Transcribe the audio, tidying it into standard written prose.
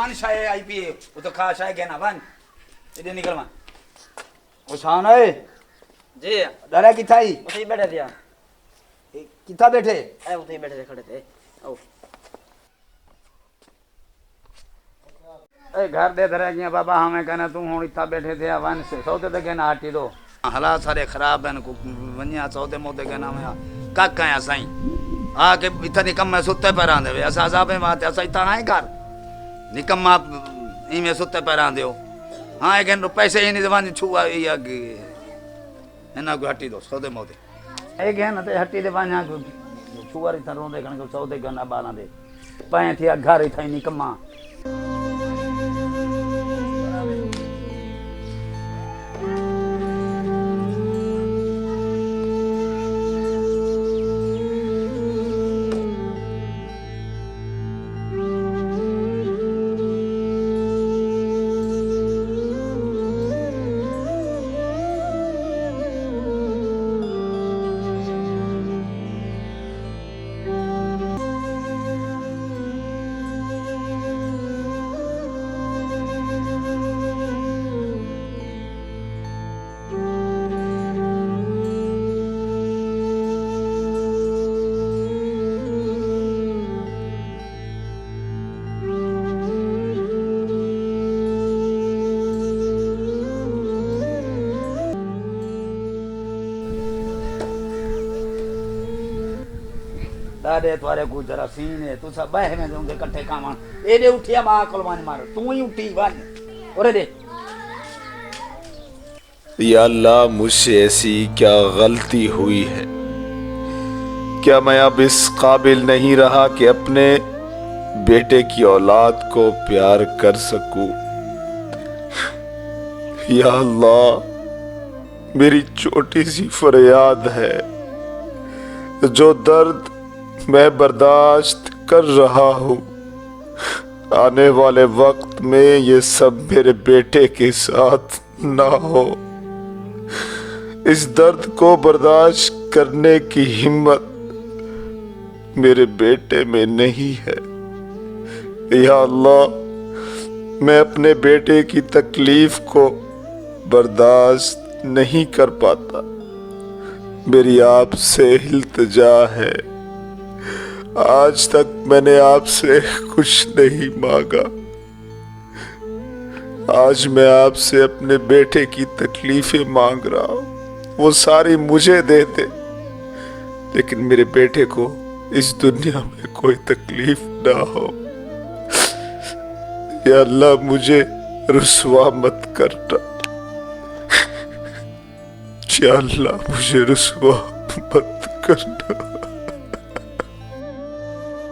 one شاہ آئی پی وہ تو کھا شاہ گیا نا ون ادھر نکل ون وہ شان ہے جی ڈرا کتھا ہی اتنے ہی بیٹھے تھے کتھا بیٹھے اتنے ہی بیٹھے تھے کھڑے تھے اے گھر دے دھرے گیا بابا ہمیں کہنا تو ہوں اتھا بیٹھے تھے ون سے سوتے تے کہنا ہٹی دو حالات سارے خراب ہیں ونیا سوتے موتے کہنا میں کک آیا سائیں آ کے اتھا نکم میں ستے پیران دے ایسا عذابیں بات ایسا اتھا آئیں گھر نکم آپ میں ستے پیران دیو ہاں ایک پیسے ہی نہیں دیوانی چھوا یا اینا کو ہٹی دو سوتے موتے ایک ہے نا تے ہٹی دے وانیا کو چھوار اتھا رون دے کھنے کو سوتے کہنا بانا دے پائیں تھی گھر اتھا ہی نکمہ دے توارے کو جرا سینے تو سب بہ میں دے کٹھے کامان اے دے اٹھیا ما کلوان مار تو ہی اٹھی ون اورے دے یا اللہ مجھ سے ایسی کیا غلطی ہوئی ہے کیا میں اب اس قابل نہیں رہا کہ اپنے بیٹے کی اولاد کو پیار کر سکوں یا اللہ میری چھوٹی سی فریاد ہے جو درد میں برداشت کر رہا ہوں آنے والے وقت میں یہ سب میرے بیٹے کے ساتھ نہ ہو اس درد کو برداشت کرنے کی ہمت میرے بیٹے میں نہیں ہے یا اللہ میں اپنے بیٹے کی تکلیف کو برداشت نہیں کر پاتا میری آپ سے التجا ہے آج تک میں نے آپ سے کچھ نہیں مانگا آج میں آپ سے اپنے بیٹے کی تکلیفیں مانگ رہا ہوں وہ ساری مجھے دے دے لیکن میرے بیٹے کو اس دنیا میں کوئی تکلیف نہ ہو یا اللہ مجھے رسوا مت کرنا یا اللہ مجھے رسوا مت کرنا